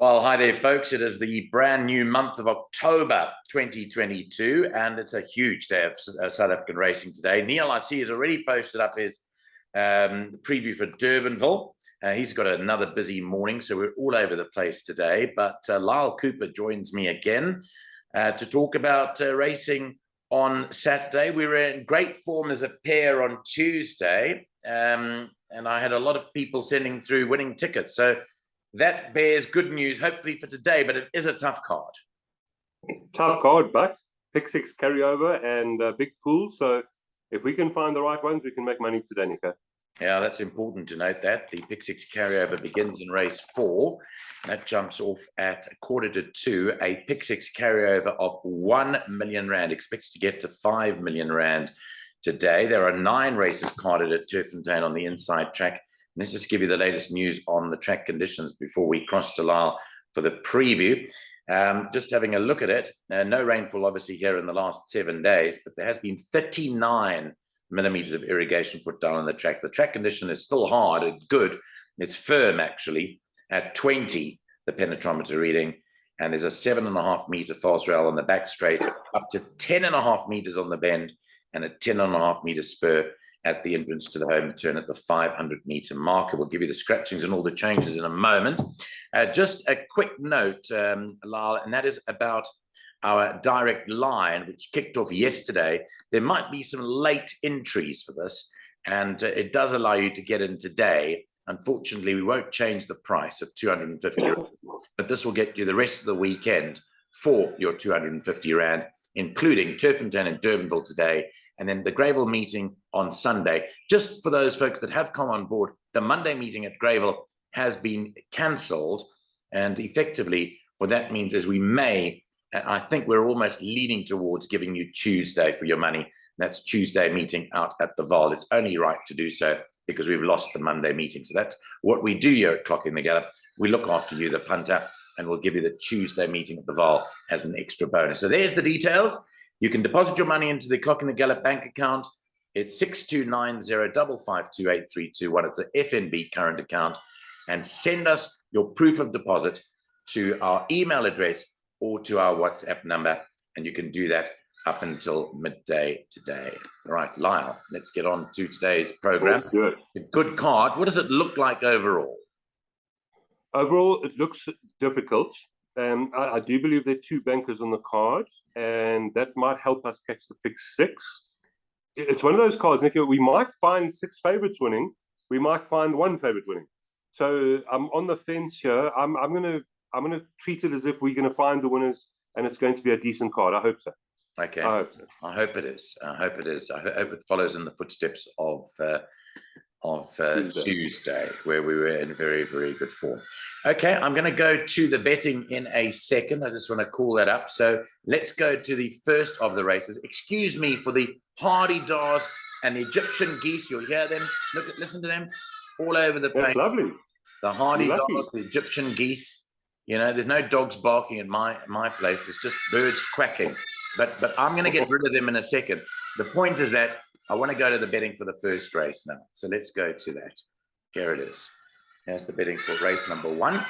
Well, hi there, folks. It is the brand new month of October 2022, and it's a huge day of South African racing today. Niall, I see, has already posted up his preview for Durbanville. He's got another busy morning, so we're all over the place today. But Lyall Cooper joins me again to talk about racing on Saturday. We were in great form as a pair on Tuesday, and I had a lot of people sending through winning tickets. So that bears good news, hopefully, for today, but it is a tough card. Tough card, but pick six carryover and big pools. So if we can find the right ones, we can make money today, Nico. Yeah, that's important to note that. The pick six carryover begins in race 4. That jumps off at 1:45. A pick six carryover of 1 million rand. Expects to get to 5 million rand today. There are 9 races carded at Turffontein on the inside track. Let's just give you the latest news on the track conditions before we cross to Lyall for the preview. Just having a look at it. No rainfall, obviously, here in the last 7 days, but there has been 39 millimeters of irrigation put down on the track. The track condition is still hard and good. It's firm, actually, at 20, the penetrometer reading. And there's a 7.5 meter fast rail on the back straight, up to 10.5 meters on the bend, and a 10.5 meter spur at the entrance to the home turn at the 500-meter marker. We'll give you the scratchings and all the changes in a moment. Just a quick note, Lyall, and that is about our direct line, which kicked off yesterday. There might be some late entries for this, and it does allow you to get in today. Unfortunately, we won't change the price of 250, but this will get you the rest of the weekend for your 250 rand, including Turffontein and Durbanville today, and then the Greyville meeting on Sunday. Just for those folks that have come on board, the Monday meeting at Greyville has been cancelled. And effectively, what that means is we may, I think we're almost leaning towards giving you Tuesday for your money. That's Tuesday meeting out at the Vaal. It's only right to do so because we've lost the Monday meeting. So that's what we do here at Clocking the Gallop. We look after you, the punter, and we'll give you the Tuesday meeting at the Vaal as an extra bonus. So there's the details. You can deposit your money into the Clocking the Gallop bank account. It's 6290552831. It's an FNB current account. And send us your proof of deposit to our email address or to our WhatsApp number. And you can do that up until midday today. All right, Lyall, let's get on to today's program. Good. A good card. What does it look like overall? Overall, it looks difficult. I do believe there are 2 bankers on the card, and that might help us catch the pick six. It's one of those cards, Nico. We might find 6 favorites winning. We might find 1 favorite winning. So I'm on the fence here. I'm gonna treat it as if we're gonna find the winners, and it's going to be a decent card. I hope so. Okay. I hope so. I hope it is. I hope it is. I hope it follows in the footsteps of Tuesday, where we were in very, very good form. Okay, I'm going to go to the betting in a second. I just want to call that up. So let's go to the first of the races. Excuse me for the hardy dars and the Egyptian geese. You'll hear them. Listen to them all over the place. That's lovely. The hardy dars, the Egyptian geese. You know, there's no dogs barking at my place. It's just birds quacking. But I'm going to get rid of them in a second. The point is that I want to go to the betting for the first race now. So let's go to that. Here it is. Here's the betting for race number 1.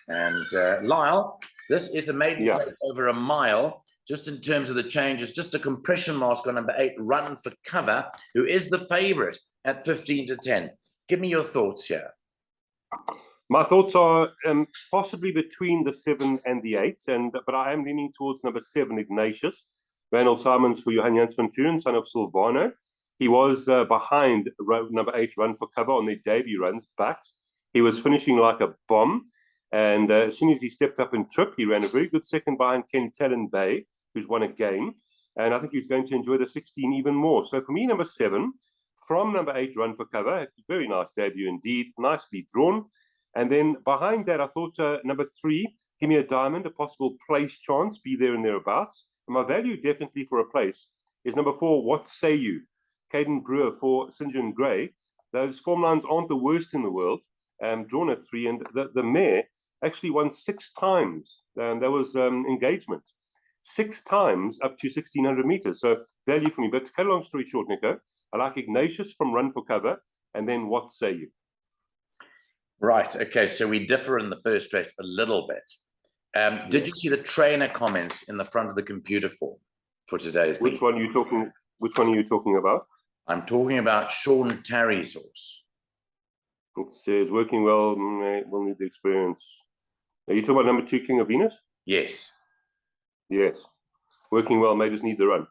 And Lyall, this is a maiden race over a mile. Just in terms of the changes, just a compression mask on number 8, Run for Cover, who is the favorite at 15-10. Give me your thoughts here. My thoughts are possibly between the 7 and the 8, but I am leaning towards number 7, Ignatius. Randall Simons for Johan Jans van Vuren, son of Silvano. He was behind number 8, Run for Cover, on their debut runs, but he was finishing like a bomb. And as soon as he stepped up in trip, he ran a very good second behind Ken Talon Bay, who's won a game. And I think he's going to enjoy the 16 even more. So for me, number 7, from number 8, Run for Cover, very nice debut indeed, nicely drawn. And then behind that, I thought number 3, Give Me a Diamond, a possible place chance, be there and thereabouts. And my value definitely for a place is number 4, What Say You? Caden Brewer for St. John Gray. Those form lines aren't the worst in the world, drawn at 3. And the mare actually won 6 times. There was engagement. 6 times up to 1,600 meters. So value for me. But to cut a long story short, Nico, I like Ignatius from Run for Cover. And then What Say You? Right. Okay. So we differ in the first race a little bit. Did you see the trainer comments in the front of the computer form for today's Which beat? one are you talking? Which one are you talking about? I'm talking about Sean Tarry's horse. It says working well. We'll need the experience. Are you talking about number 2, King of Venus? Yes. Yes. Working well. May just need the run.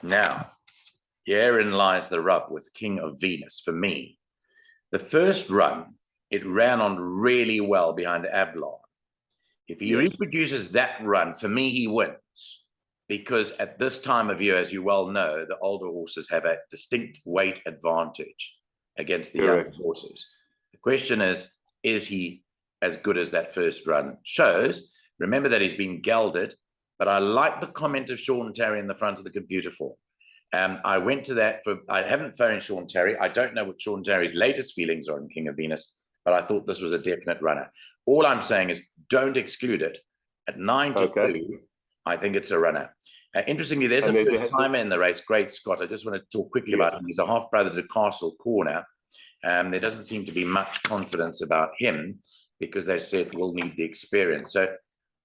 Now, herein lies the rub with King of Venus for me. The first run, it ran on really well behind Avalon. If he reproduces that run, for me, he wins. Because at this time of year, as you well know, the older horses have a distinct weight advantage against the younger horses. The question is he as good as that first run shows? Remember that he's been gelded, but I like the comment of Sean Tarry in the front of the computer form. I went to that I haven't phoned Sean Tarry. I don't know what Sean Tarry's latest feelings are on King of Venus, but I thought this was a definite runner. All I'm saying is don't exclude it. At 9-2, I think it's a runner. Interestingly, there's a first timer in the race, Great Scott. I just want to talk quickly about him. He's a half brother to Castle Corner. There doesn't seem to be much confidence about him because they said we'll need the experience. So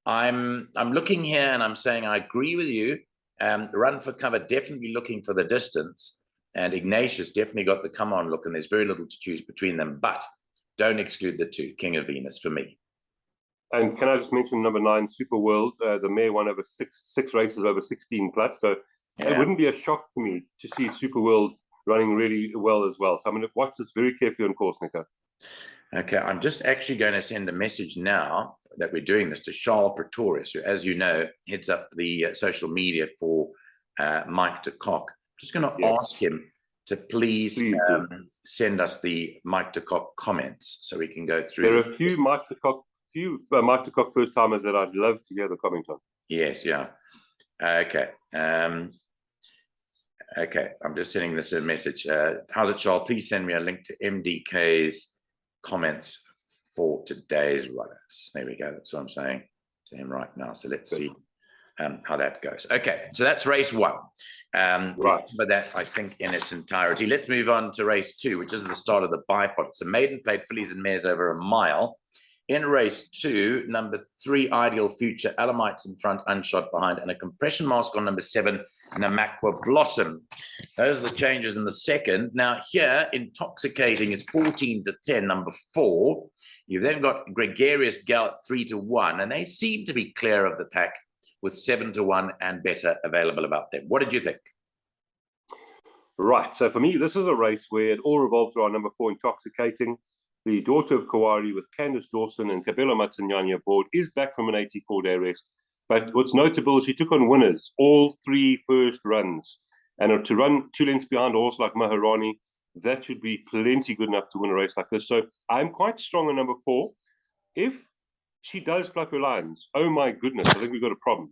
I'm looking here and I'm saying I agree with you. Run for cover, definitely looking for the distance. And Ignatius definitely got the come on look, and there's very little to choose between them. But don't exclude the 2, King of Venus, for me. And can I just mention number 9, Super World? The mare won over six races over 16 plus. So it wouldn't be a shock to me to see Super World running really well as well. So I'm going to watch this very carefully on course, Nico. Okay, I'm just actually going to send a message now that we're doing this to Charles Pretorius, who, as you know, heads up the social media for Mike de Kock. I'm just going to ask him to please send us the Mike de Kock comments so we can go through. There are a few Mike de Kock first timers that I'd love to hear the comment on. Yes, yeah. Okay. Okay, I'm just sending this a message. How's it, Charles? Please send me a link to MDK's comments for today's runners. There we go. That's what I'm saying to him right now. So let's see how that goes. Okay, so that's race 1. Right. But that, I think, in its entirety. Let's move on to race 2, which is the start of the bipod. It's a maiden plate fillies and mares over a mile. In race 2, number 3, Ideal Future, Alamites in front, Unshot behind, and a compression mask on number 7, Namakwa Blossom. Those are the changes in the second. Now here, Intoxicating is 14-10, number 4. You've then got Gregarious Gallop 3-1, and they seem to be clear of the pack with 7-1 and better available about them. What did you think? Right. So for me, this is a race where it all revolves around number 4, Intoxicating. The daughter of Kawari with Candice Dawson and Kabelo Matsanyani aboard is back from an 84-day rest. But what's notable is she took on winners, all 3 first runs. And to run 2 lengths behind a horse like Maharani, that should be plenty good enough to win a race like this. So I'm quite strong on number 4. If she does fluff her lines, oh my goodness, I think we've got a problem.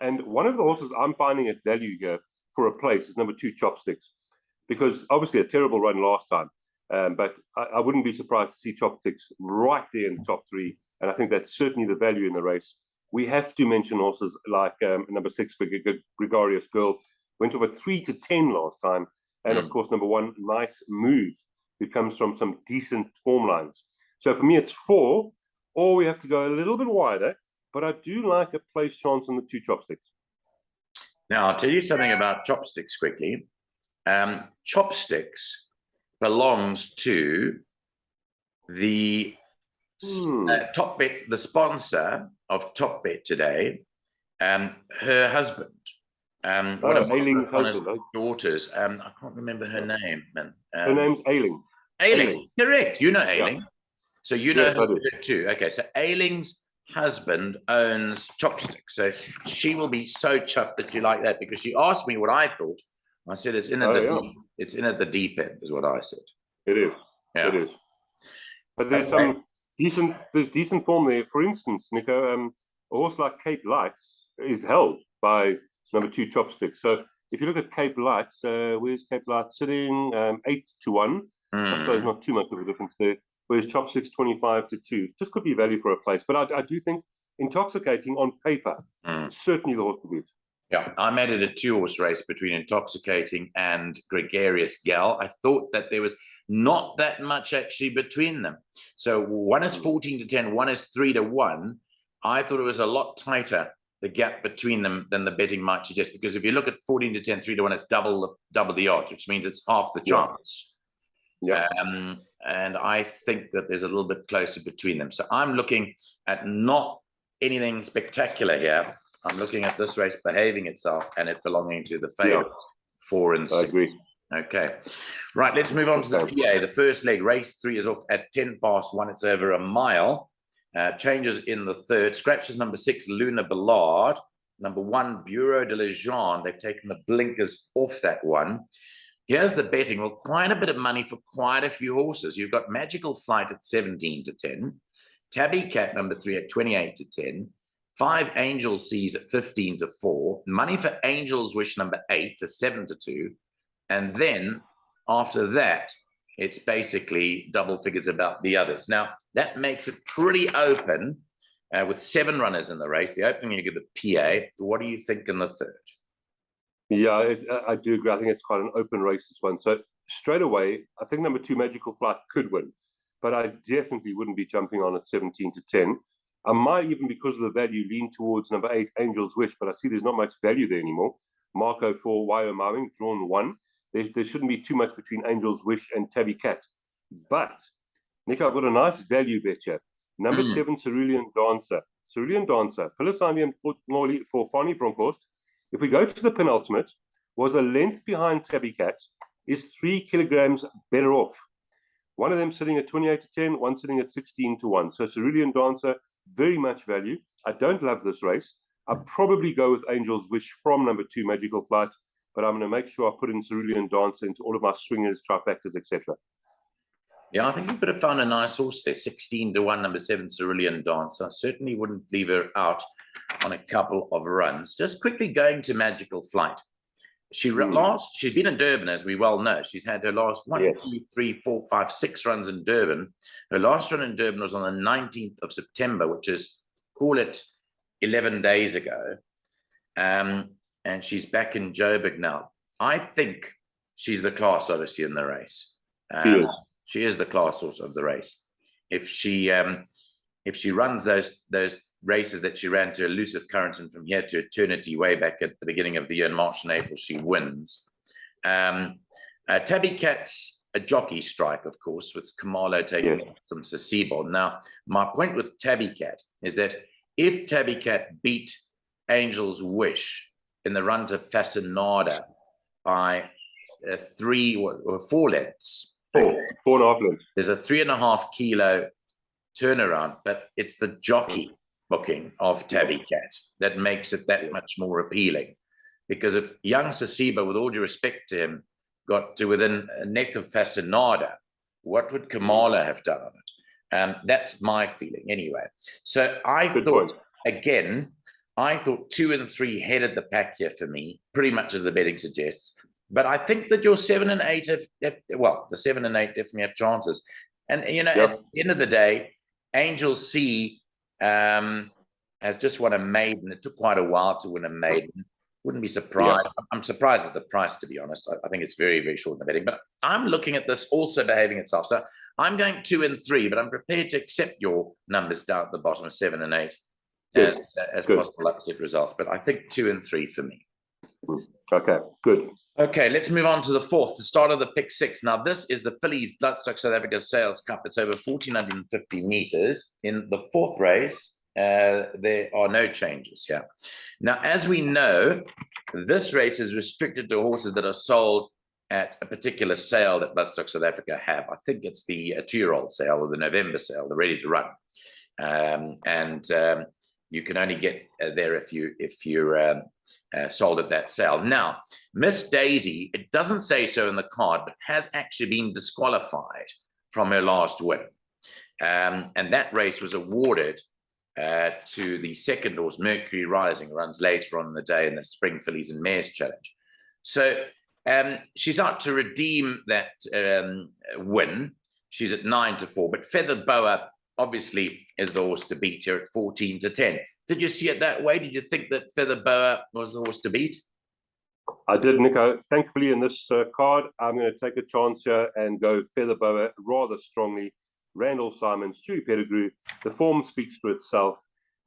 And one of the horses I'm finding at value here for a place is number 2, Chopsticks. Because obviously a terrible run last time. But I wouldn't be surprised to see Chopsticks right there in the top 3. And I think that's certainly the value in the race. We have to mention horses like number 6, Gregarious Girl, went over 3-10 last time. And of course, number 1, Nice Move, who comes from some decent form lines. So for me, it's 4, or we have to go a little bit wider. But I do like a place chance on the 2 Chopsticks. Now, I'll tell you something about Chopsticks quickly. Chopsticks belongs to the TopBet, the sponsor of TopBet today, her husband. One of Ailing's husband, daughters. I can't remember her name. Her name's Ailing. Ailing, correct. You know Ailing. Yeah. So you know her too. Okay, so Ailing's husband owns Chopsticks. So she will be so chuffed that you like that, because she asked me what I thought. I said it's in at it's in at the deep end, is what I said. It is. Yeah. It is. But there's some decent form there. For instance, Nico, a horse like Cape Lights is held by number 2 Chopsticks. So if you look at Cape Lights, where's Cape Lights sitting? 8-1. I suppose not too much of a difference there. Whereas Chopsticks 25-2. Just could be value for a place. But I do think Intoxicating on paper, certainly the horse to beat. Yeah, I made it a 2-horse race between Intoxicating and Gregarious Gal. I thought that there was not that much actually between them. So one is 14-10, one is 3-1. I thought it was a lot tighter, the gap between them, than the betting might suggest, because if you look at 14-10, 3-1, it's double the odds, which means it's half the chance. Yeah. And I think that there's a little bit closer between them. So I'm looking at not anything spectacular here. I'm looking at this race behaving itself and it belonging to the favorite, 4 and 6. I agree. Okay. Right, let's move on to the PA. The first leg, race 3, is off at 1:10. It's over a mile. Changes in the third. Scratches number 6, Luna Ballard. Number 1, Bureau de Legend. They've taken the blinkers off that one. Here's the betting. Well, quite a bit of money for quite a few horses. You've got Magical Flight at 17-10. Tabby Cat number 3 at 28-10. 5 Angel Seas at 15-4. Money for Angel's Wish number 8 to 7-2. And then after that, it's basically double figures about the others. Now, that makes it pretty open with 7 runners in the race. The opening, you give the PA. What do you think in the third? Yeah, I do agree. I think it's quite an open race, this one. So straight away, I think number 2, Magical Flight, could win. But I definitely wouldn't be jumping on at 17-10. I might even, because of the value, lean towards number 8, Angel's Wish. But I see there's not much value there anymore. Marco for Wyoming, drawn 1. There shouldn't be too much between Angel's Wish and Tabby Cat. But, Nico, I've got a nice value bet here. Number 7, Cerulean Dancer. Cerulean Dancer, Pilisanian for Fani Bronkhorst. If we go to the penultimate, was a length behind Tabby Cat, is 3 kilograms better off. One of them sitting at 28-10, one sitting at 16-1. So Cerulean Dancer, very much value. I don't love this race. I'll probably go with Angel's Wish from number 2, Magical Flight. But I'm going to make sure I put in Cerulean Dancer into all of my swingers, trifectas, etc. Yeah, I think you could have found a nice horse there. 16-1, number 7, Cerulean Dancer. I certainly wouldn't leave her out on a couple of runs. Just quickly going to Magical Flight. She's been in Durban, as we well know. She's had her last 1, 2, 3, 4, 5, 6 runs in Durban. Her last run in Durban was on the 19th of September, which is, call it 11 days ago. And she's back in Joburg now. I think she's the class Odyssey in the race. She is the class horse of the race. If she runs those races that she ran to Elusive Current and From Here to Eternity way back at the beginning of the year in March and April, she wins. Tabby Cat's a jockey strike, of course, with Kamalo taking some Sasibo. Now, my point with Tabby Cat is that if Tabby Cat beat Angel's Wish in the run to Fascinada by 3 or 4 lengths. 4.5 lengths. There's a 3.5 kilo turnaround, but it's the jockey booking of Tabby Cat that makes it that much more appealing. Because if young Sasiba, with all due respect to him, got to within a neck of Fascinada, what would Kamala have done on it? That's my feeling anyway. So I thought, again, I thought 2 and 3 headed the pack here for me, pretty much as the betting suggests. But I think that your 7 and 8 the 7 and 8 definitely have chances. And, at the end of the day, Angel C has just won a maiden. It took quite a while to win a maiden. Wouldn't be surprised. I'm surprised at the price, to be honest. I think it's very, very short in the betting. But I'm looking at this also behaving itself. So I'm going 2 and 3, but I'm prepared to accept your numbers down at the bottom of 7 and 8. As possible upset results, but I think 2 and 3 for me. Okay, good. Okay, let's move on to the fourth, the start of the pick 6. Now, this is the Fillies Bloodstock South Africa Sales Cup. It's over 1,450 meters. In the fourth race, there are no changes here. Now, as we know, this race is restricted to horses that are sold at a particular sale that Bloodstock South Africa have. I think it's the 2-year-old sale or the November sale, the ready to run. You can only get there if you're sold at that sale. Now, Miss Daisy, it doesn't say so in the card, but has actually been disqualified from her last win. And that race was awarded to the second horse, Mercury Rising, runs later on in the day in the Spring Fillies and Mares Challenge. So she's out to redeem that win. She's at 9-4, but Feathered Boa obviously is the horse to beat here at 14-10. Did you see it that way? Did you think that Feather Boa was the horse to beat? I did, Nico. Thankfully, in this card, I'm going to take a chance here and go Feather Boa rather strongly. Randall Simon, Stewie Pettigrew. The form speaks for itself.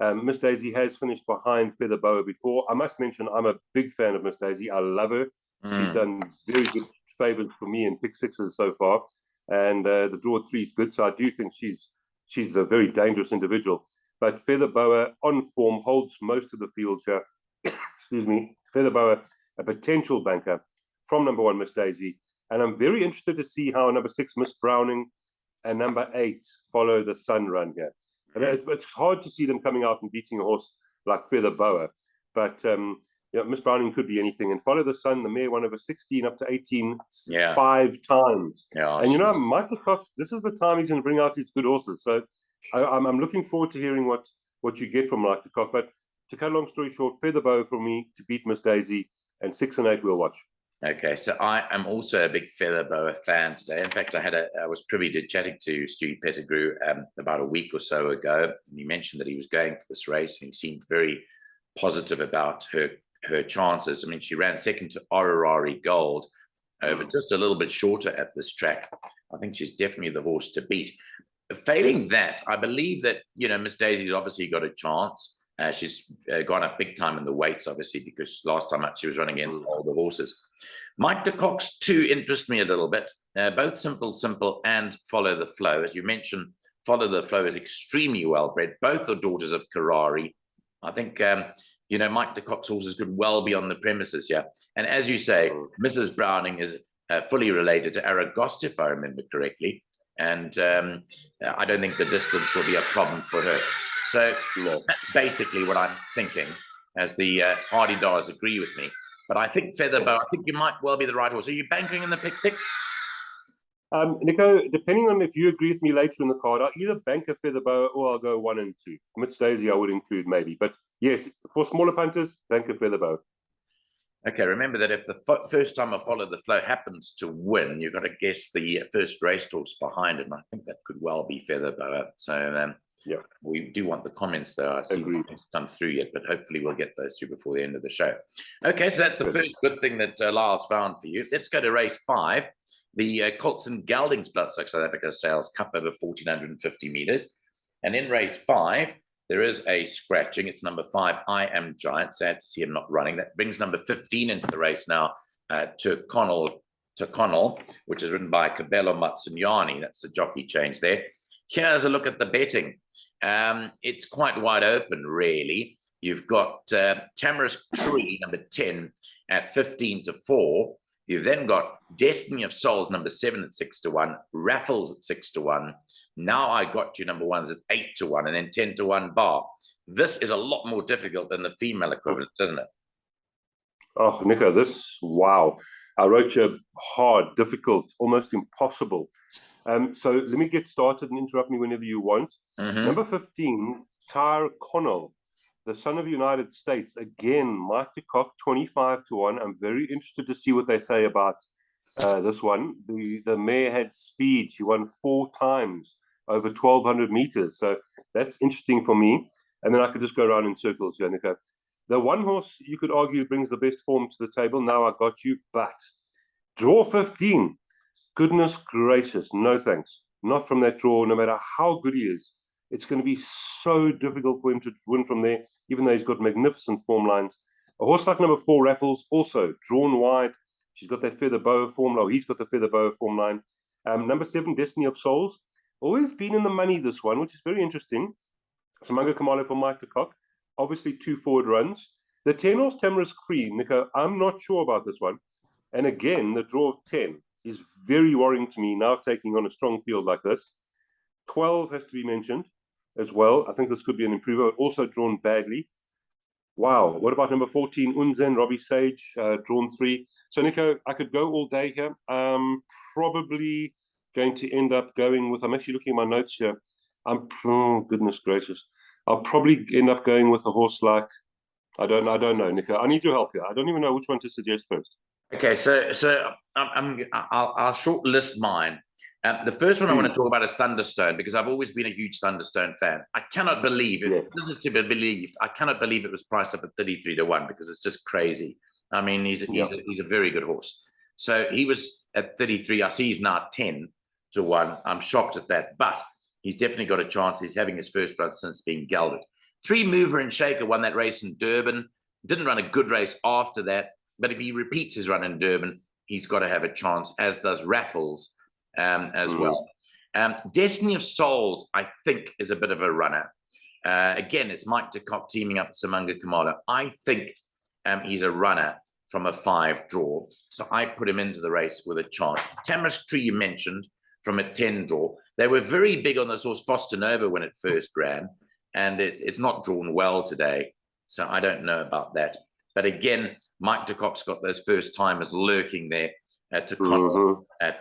Miss Daisy has finished behind Feather Boa before. I must mention, I'm a big fan of Miss Daisy. I love her. She's done very good favors for me in pick sixes so far. And the draw 3 is good. So I do think she's a very dangerous individual. But Feather Boa on form holds most of the field here. Excuse me. Feather Boa, a potential banker from number 1, Miss Daisy. And I'm very interested to see how number 6, Miss Browning, and number 8, Follow the Sun run here. And it's hard to see them coming out and beating a horse like Feather Boa. But Miss Browning could be anything. And Follow the Sun, the mare won over 16 up to 18 5 times. Yeah, and Mike de Kock, this is the time he's going to bring out his good horses. So I'm looking forward to hearing what you get from Mike de Kock. But to cut a long story short, Feather Boa for me to beat Miss Daisy, and 6 and 8 we'll watch. Okay, so I am also a big Feather Boa fan today. In fact, I was privy to chatting to Stewie Pettigrew about a week or so ago, and he mentioned that he was going for this race, and he seemed very positive about her chances. I mean, she ran second to Ororari Gold over just a little bit shorter at this track. I think she's definitely the horse to beat. Failing that, I believe that, Miss Daisy's obviously got a chance. She's gone up big time in the weights, obviously, because last time out she was running against older horses. Mike de Kock's 2 interest me a little bit. Both Simple, and Follow the Flow. As you mentioned, Follow the Flow is extremely well bred. Both are daughters of Karari. I think, Mike de Kock's horses could well be on the premises here. And as you say, Mrs. Browning is fully related to Aragost, if I remember correctly. And I don't think the distance will be a problem for her. So that's basically what I'm thinking, as the Hardy Dars agree with me. But I think Feather Boa, I think you might well be the right horse. Are you banking in the pick 6? Nico, depending on if you agree with me later in the card, I'll either bank a Feather Boa or I'll go 1 and 2. Miss Daisy I would include maybe. But yes, for smaller punters, bank a Feather Boa. Okay, remember that if the first time I Follow the Flow happens to win, you've got to guess the first racehorse behind it. And I think that could well be Feather Boa. So we do want the comments though. I see it's come through yet, but hopefully we'll get those through before the end of the show. Okay, so that's the first good thing that Lyall's found for you. Let's go to race 5. The Colson Geldings Bloodstock South Africa Sales Cup over 1,450 meters. And in race 5, there is a scratching. It's number 5, I Am Giant. Sad to see him not running. That brings number 15 into the race now to Connell, which is ridden by Cabello Matsunyani. That's the jockey change there. Here's a look at the betting. It's quite wide open, really. You've got Tamarisk Tree, number 10, at 15 to 4. You've then got Destiny of Souls, number 7 at 6 to 1. Raffles at 6 to 1. Now I got you number 1s at 8 to 1, and then 10 to 1 bar. This is a lot more difficult than the female equivalent, doesn't it? Oh, Nico, wow. I wrote you hard, difficult, almost impossible. So let me get started and interrupt me whenever you want. Number 15, Tyre Connell, the son of the United States. Again, Mike de Kock, 25 to 1. I'm very interested to see what they say about this one. The mare had speed. She won 4 times over 1,200 meters. So that's interesting for me. And then I could just go around in circles here, Nico. The one horse you could argue brings the best form to the table. Now I got you, but draw 15. Goodness gracious, no thanks. Not from that draw, no matter how good he is. It's going to be so difficult for him to win from there, even though he's got magnificent form lines. A horse like number 4, Raffles, also drawn wide. She's got that Feather Boa form line. He's got the Feather Boa form line. Number 7, Destiny of Souls. Always been in the money, this one, which is very interesting. Samango Kamalo for Mike de Kock. Obviously, 2 forward runs. The 10 horse Tamarisk Free, Nico, I'm not sure about this one. And again, the draw of 10 is very worrying to me now, taking on a strong field like this. 12 has to be mentioned as well. I think this could be an improver. Also drawn badly. Wow. What about number 14, Unzen, Robbie Sage, drawn 3. So, Nico, I could go all day here. Probably going to end up going with, I'm actually looking at my notes here. Goodness gracious. I'll probably end up going with a horse like, I don't know, Nico. I need your help here. I don't even know which one to suggest first. Okay, so I'll short list mine. The first one I want to talk about is Thunderstone, because I've always been a huge Thunderstone fan. I cannot believe, if this is to be believed, I cannot believe it was priced up at 33 to 1, because it's just crazy. I mean, he's a very good horse. So he was at 33. I see he's now 10-1. I'm shocked at that, but he's definitely got a chance. He's having his first run since being gelded. 3 Mover and Shaker won that race in Durban. Didn't run a good race after that, but if he repeats his run in Durban, he's got to have a chance, as does Raffles as well. Destiny of Souls, I think, is a bit of a runner. Again, it's Mike de Kock teaming up with Samanga Kamala. I think he's a runner from a 5 draw. So I put him into the race with a chance. Tamarisk Tree, you mentioned, from a 10 draw. They were very big on this horse Foster Nova when it first ran, and it's not drawn well today. So I don't know about that. But again, Mike de Kock's got those first timers lurking there to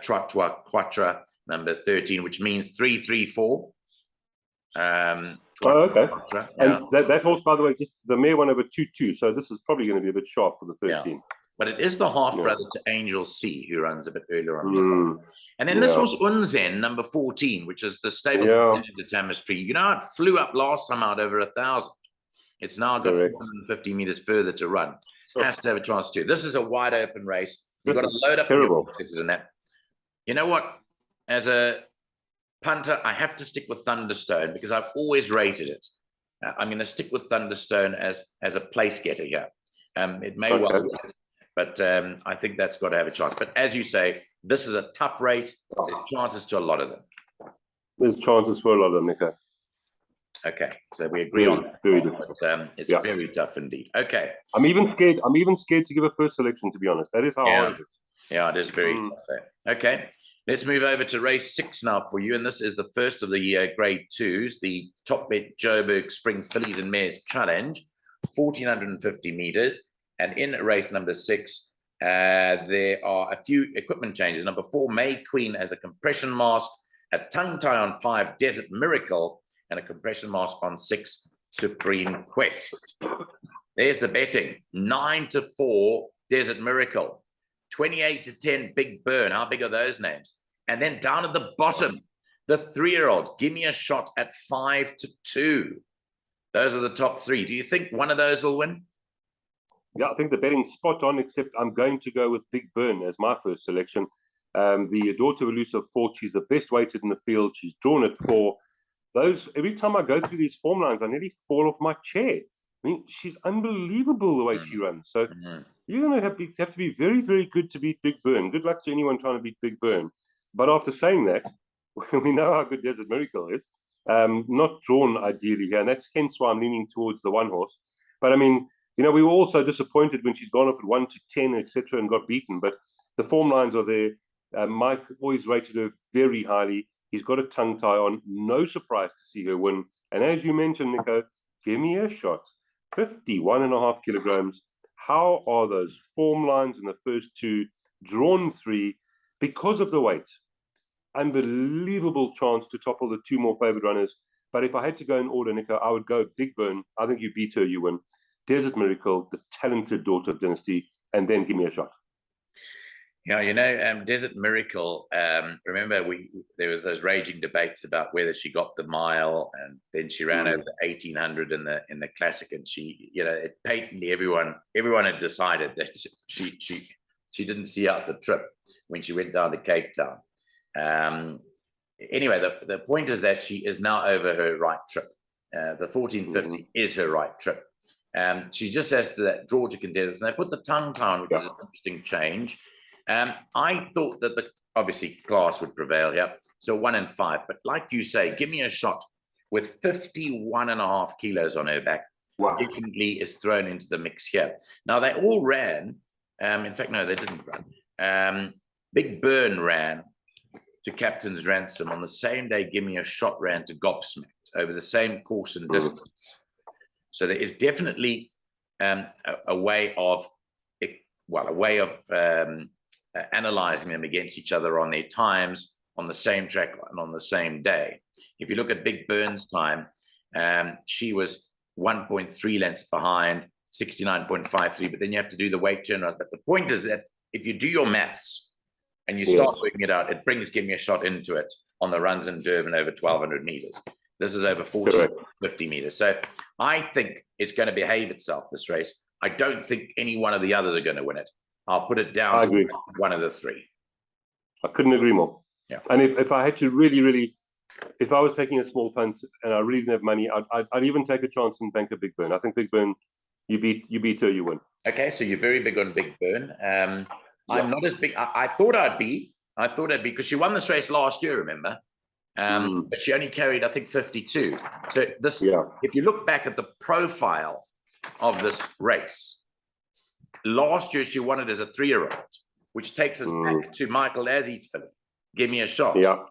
Trottois Quattro, number 13, which means 3-3-4. Okay. And that horse, by the way, just the mare won over 2-2. So this is probably going to be a bit sharp for the 13. Yeah. But it is the half brother to Angel C, who runs a bit earlier on. And then this was Unzen, number 14, which is the stable to Tamarisk Tree. You know, it flew up last time out over 1,000. It's now got 450 meters further to run. Has to have a chance too. This is a wide open race. You've got to load up your in that. You know what? As a punter, I have to stick with Thunderstone because I've always rated it. I'm going to stick with Thunderstone as a place getter here. It may well be, but I think that's got to have a chance. But as you say, this is a tough race. There's chances to a lot of them. There's chances for a lot of them, Nico. Okay, so we agree on that. But, it's very tough indeed. Okay. I'm even scared to give a first selection, to be honest. That is how hard it is. Yeah, it is very tough there. Okay. Let's move over to race 6 now for you. And this is the first of the grade 2s, the TopBet Joburg Spring Fillies and Mares Challenge, 1,450 meters. And in race number 6, there are a few equipment changes. Number 4, May Queen as a compression mask, a tongue tie on 5, Desert Miracle, and a compression mask on 6, Supreme Quest. There's the betting. 9-4, Desert Miracle. 28-10, Big Burn. How big are those names? And then down at the bottom, the 3-year-old, Give Me a Shot at 5-2. Those are the top 3. Do you think one of those will win? Yeah, I think the betting's spot on, except I'm going to go with Big Burn as my first selection. The daughter of Elusive Fort, she's the best weighted in the field. She's drawn at 4. Every time I go through these form lines, I nearly fall off my chair. I mean, she's unbelievable the way she runs. So you're going to have to be very, very good to beat Big Burn. Good luck to anyone trying to beat Big Burn. But after saying that, we know how good Desert Miracle is. Not drawn ideally here, and that's hence why I'm leaning towards the 1 horse. But I mean, you know, we were also disappointed when she's gone off at 1-10, etc., and got beaten. But the form lines are there. Mike always rated her very highly. He's got a tongue tie on. No surprise to see her win. And as you mentioned, Nico, Give Me a Shot. 51.5 kilograms. How are those form lines in the first 2 drawn 3 because of the weight? Unbelievable chance to topple the 2 more favored runners. But if I had to go in order, Nico, I would go Big Burn. I think you beat her, you win. Desert Miracle, the talented daughter of Dynasty, and then Give Me a Shot. Yeah, you know, Desert Miracle, remember there was those raging debates about whether she got the mile, and then she ran over the 1,800 in the Classic, and she, you know, it patently everyone had decided that she didn't see out the trip when she went down to Cape Town. Anyway, the point is that she is now over her right trip. The 1,450 is her right trip. She just has to draw to contend, and they put the tongue tie on, which is an interesting change. I thought that obviously class would prevail here. So 1 and 5, but like you say, Give Me a Shot with 51.5 kilos on her back. Wow. Definitely is thrown into the mix here. Now they all ran. In fact, no, they didn't run. Big Burn ran to Captain's Ransom on the same day. Give Me a Shot ran to Gobsmacked over the same course and distance. So there is definitely a way of analyzing them against each other on their times on the same track and on the same day. If you look at Big Burn's time, she was 1.3 lengths behind, 69.53, but then you have to do the weight turnaround. But the point is that if you do your maths and you start working it out, it brings Give Me a Shot into it on the runs in Durban over 1,200 meters. This is over 450 meters. So I think it's going to behave itself, this race. I don't think any one of the others are going to win it. I'll put it down I to agree. one of the three. I couldn't agree more. Yeah. And if I had to really, if I was taking a small punt and I really didn't have money, I'd even take a chance and bank a Big Burn. I think Big Burn, you beat her, you win. Okay, so you're very big on Big Burn. I'm not as big. I thought I'd be. Because she won this race last year, remember? But she only carried, I think, 52. So this, if you look back at the profile of this race, last year she won it as a 3-year-old, which takes us back to Michael Lassie's film, Give Me a Shot. Yeah.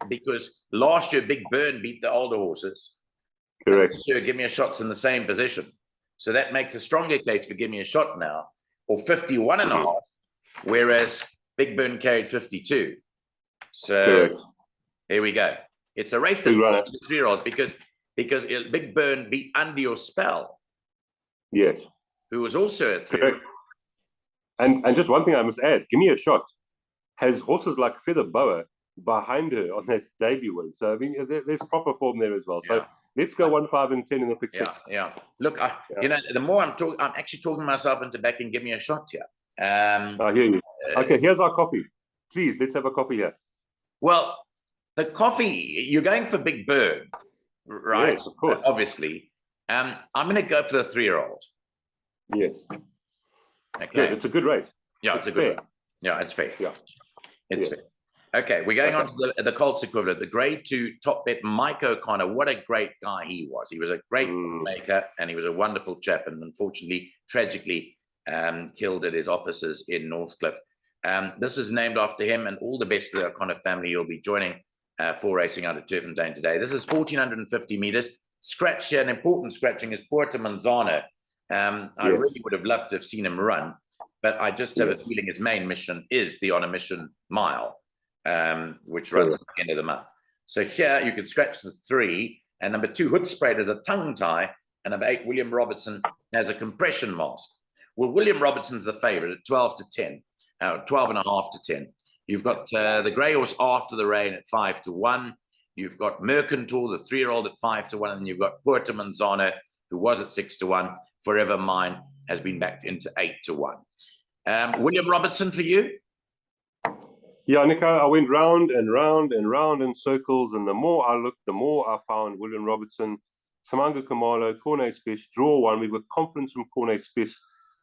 Because last year Big Burn beat the older horses. Correct. This year Give Me a Shot's in the same position. So that makes a stronger case for Give Me a Shot now, or 51 and a half, whereas Big Burn carried 52. So correct. Here we go. It's a race that 3-year-olds because Big Burn beat Under Your Spell. Yes. Who was also at 3. And just one thing I must add, Give Me a Shot has horses like Feather Boa behind her on that debut win. So I mean, there's proper form there as well. So let's go 1, 5, and 10 in the pick 6. Yeah. Look, you know, the more I'm actually talking myself into backing Give Me a Shot here. I hear you. Okay, here's our coffee. Please, let's have a coffee here. Well, the coffee, you're going for Big Bird, right? Yes, of course. Obviously. I'm going to go for the 3-year-old. Yes. Okay. Good. It's a good race. Yeah, it's a good race. Yeah, it's fair. Yeah. It's fair. Okay, we're going on to the Colts equivalent, the Grade 2 TopBet, Mike O'Connor. What a great guy he was. He was a great maker, and he was a wonderful chap, and unfortunately, tragically, killed at his offices in Northcliffe. This is named after him, and all the best to the O'Connor family. You'll be joining for racing out at Turffontein today. This is 1,450 meters. Scratch here, an important scratching is Puerto Manzano. I really would have loved to have seen him run, but I just have a feeling his main mission is the On a Mission Mile, which runs at the end of the month. So here you can scratch the 3, and number 2, Hood Sprayed has a tongue tie, and number 8, William Robertson has a compression mask. Well, William Robertson's the favorite at 12 to 10, 12 and a half to 10. You've got the grey horse After the Rain at 5 to 1. You've got Mercantor, the 3-year-old, at 5 to 1, and you've got Puerto Manzano, who was at 6 to 1. Forever Mine has been backed into 8 to 1. William Robertson for you? Yeah, Nico, I went round and round and round in circles, and the more I looked, the more I found William Robertson, Samanga Kamalo, Cornet Spish, draw 1. We were confidence from Cornet Spish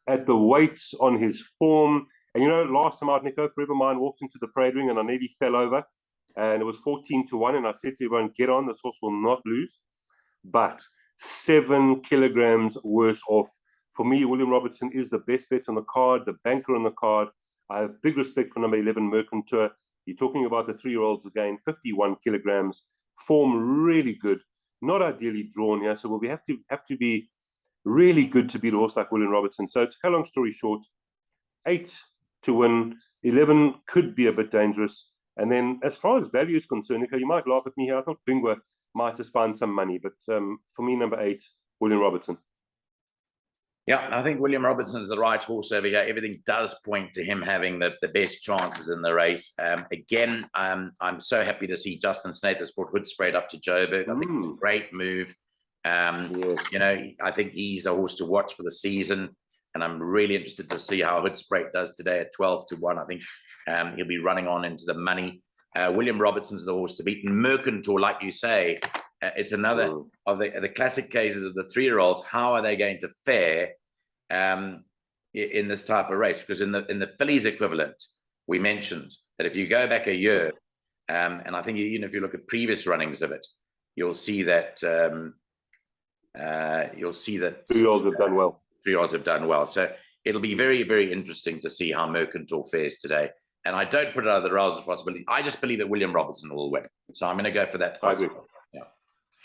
at the weights on his form. And you know, last time out, Nico, Forever Mine walked into the parade ring and I nearly fell over. And it was 14 to 1. And I said to everyone, get on, this horse will not lose. But 7 kilograms worse off. For me, William Robertson is the best bet on the card, the banker on the card. I have big respect for number 11, Mercantor. You're talking about the 3-year-olds again, 51 kilograms. Form really good. Not ideally drawn here. So we'll have to be really good to beat a horse like William Robertson. So to cut a long story short, 8 to win, 11 could be a bit dangerous. And then as far as value is concerned, Nico, you might laugh at me here. I thought Bingwa might just find some money. But for me, number 8, William Robertson. Yeah, I think William Robertson's the right horse over here. Everything does point to him having the best chances in the race. Again, I'm so happy to see Justin Snaith has brought Hood Sprayed up to Joburg. I think it's a great move. You know, I think he's a horse to watch for the season. And I'm really interested to see how Hood Sprayed does today at 12 to 1. I think he'll be running on into the money. William Robertson's the horse to beat. And Mercantor, like you say, it's another of the classic cases of the 3-year-olds. How are they going to fare in this type of race? Because in the fillies equivalent, we mentioned that if you go back a year, and I think even if you look at previous runnings of it, you'll see that 3-year-olds have done well. 3-year-olds have done well. So it'll be very, very interesting to see how Mercantor fares today. And I don't put it out of the realms of possibility. I just believe that William Robertson will win. So I'm going to go for that. I agree.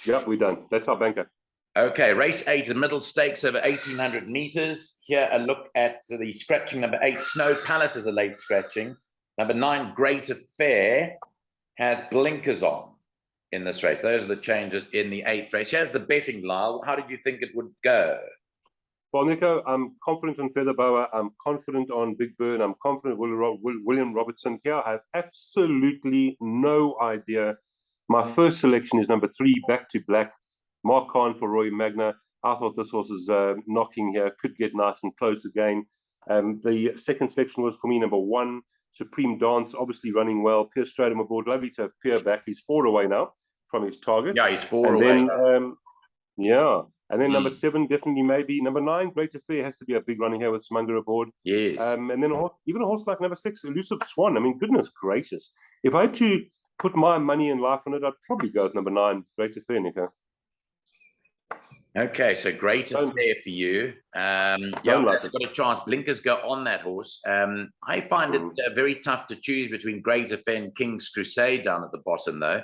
Yeah, we're done. That's our banker. Okay, race 8, the middle stakes over 1,800 meters. Here, a look at the scratching. Number 8, Snow Palace is a late scratching. Number 9, Great Affair has blinkers on in this race. Those are the changes in the 8th race. Here's the betting, Lyall. How did you think it would go? Well, Nico, I'm confident on Feather Boa. I'm confident on Big Burn. I'm confident William Robertson. Here, I have absolutely no idea. My first selection is number 3, Back to Black. Mark Khan for Roy Magna. I thought this horse is knocking here, could get nice and close again. The second selection was for me number 1, Supreme Dance, obviously running well. Pierre Stradom aboard. Lovely to have Pierre back. He's 4 away now from his target. Yeah, he's 4 and away. Then, and then number 7, definitely maybe. Number 9, Great Affair, has to be a big runner here with Smunger aboard. Yes. And then even a horse like number 6, Elusive Swan. I mean, goodness gracious. If I had to put my money and life on it, I'd probably go with number 9, Great Affair, Nico. Okay, so Great Affair for you. That's got a chance. Blinkers go on that horse. I find it very tough to choose between Great Affair and King's Crusade down at the bottom, though.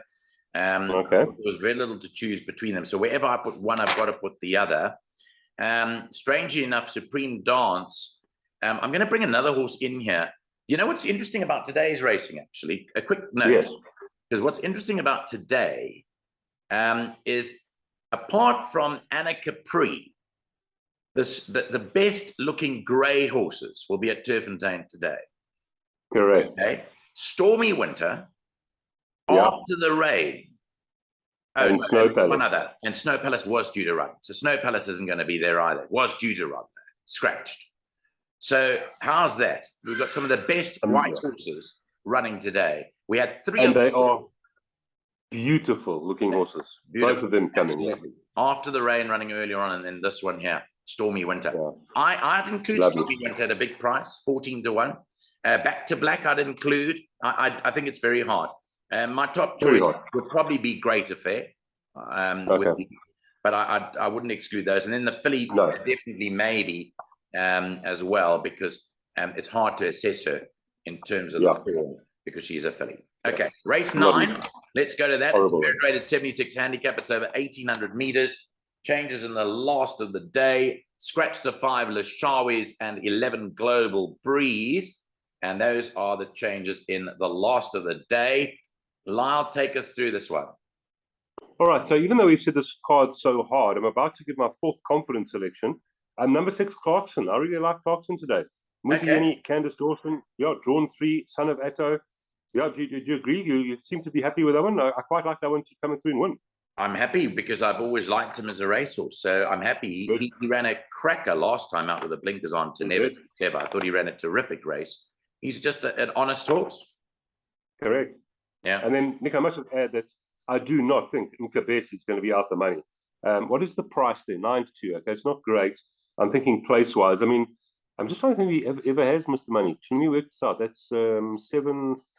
There was very little to choose between them. So wherever I put one, I've got to put the other. Strangely enough, Supreme Dance. I'm going to bring another horse in here. You know what's interesting about today's racing, actually? A quick note. Because what's interesting about today is, apart from Anna Capri, the best looking grey horses will be at Turffontein today. Correct. Okay. Stormy Winter, After the Rain, and Snow Palace. One other. And Snow Palace was due to run. So Snow Palace isn't going to be there either. Was due to run there. Scratched. So how's that? We've got some of the best white horses running today. We had 3 and they are beautiful looking horses. Beautiful. Both of them coming. After the Rain running earlier on, and then this one here, Stormy Winter. I'd include Stormy Winter at a big price, 14 to 1. Back to Black, I'd include. I think it's very hard. My top choice would probably be Great Affair. But I wouldn't exclude those. And then the filly, definitely maybe as well, because it's hard to assess her in terms of the form, because she's a filly. Okay, race 9. Let's go to that. It's a rated 76 handicap. It's over 1,800 meters. Changes in the last of the day. Scratch to 5 Lashawis and 11 Global Breeze. And those are the changes in the last of the day. Lyall, take us through this one. All right, so even though we've said this card so hard, I'm about to give my 4th confidence selection. Number 6, Clarkson. I really like Clarkson today. Musieni, Candice Dawson, drawn 3, Son of Atto. Do you agree? You seem to be happy with that one. I quite like that one to come through and win. I'm happy because I've always liked him as a racehorse. So I'm happy. He ran a cracker last time out with the blinkers on to Never to Clever. I thought he ran a terrific race. He's just an honest horse. Correct. Yeah. And then, Nick, I must add that I do not think Nkabesi is going to be out the money. What is the price there? 9 to 2. Okay, it's not great. I'm thinking place-wise. I mean, I'm just trying to think if he ever has missed the money. Can we work this out? That's 7,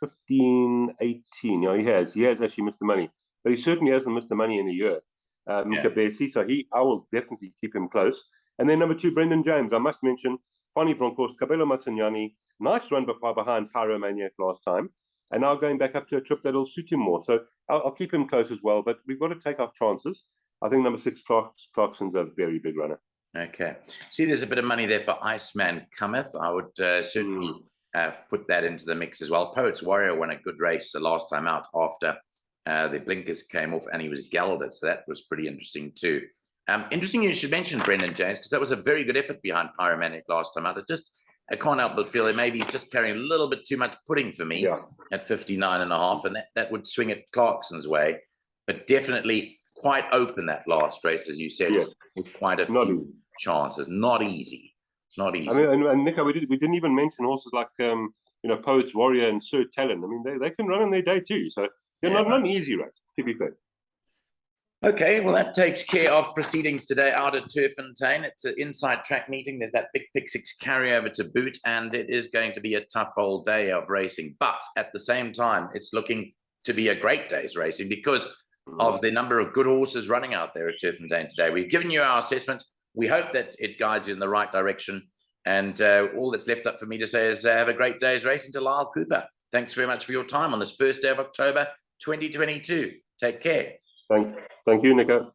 15, 18. Yeah, he has. He has actually missed the money. But he certainly hasn't missed the money in a year. Nkabesi. So I will definitely keep him close. And then number 2, Brendan James. I must mention, Fanny Bronkhorst, Cabello Matagnani. Nice run behind Pyromaniac last time. And now going back up to a trip that'll suit him more. So I'll keep him close as well. But we've got to take our chances. I think number 6, Clarkson's a very big runner. Okay. See, there's a bit of money there for Iceman Cometh. I would certainly put that into the mix as well. Poets Warrior won a good race the last time out after the blinkers came off and he was gelded. So that was pretty interesting too. Interesting you should mention Brendan James, because that was a very good effort behind Pyromaniac last time out. I can't help but feel that maybe he's just carrying a little bit too much pudding for me at 59.5, and that would swing it Clarkson's way. But definitely quite open that last race, as you said, with quite a few chances. Not easy. Not easy. I mean, and Nico, we didn't even mention horses like Poets Warrior and Sir Talon. I mean, they can run on their day too. So they're not an easy race, to be fair. Okay, well, that takes care of proceedings today out at Turffontein. It's an inside track meeting. There's that big pick 6 carryover to boot, and it is going to be a tough old day of racing. But at the same time, it's looking to be a great day's racing because of the number of good horses running out there at Turffontein today. We've given you our assessment. We hope that it guides you in the right direction. And all that's left up for me to say is have a great day's racing to Lyall Cooper. Thanks very much for your time on this first day of October 2022. Take care. Thank you, Nico.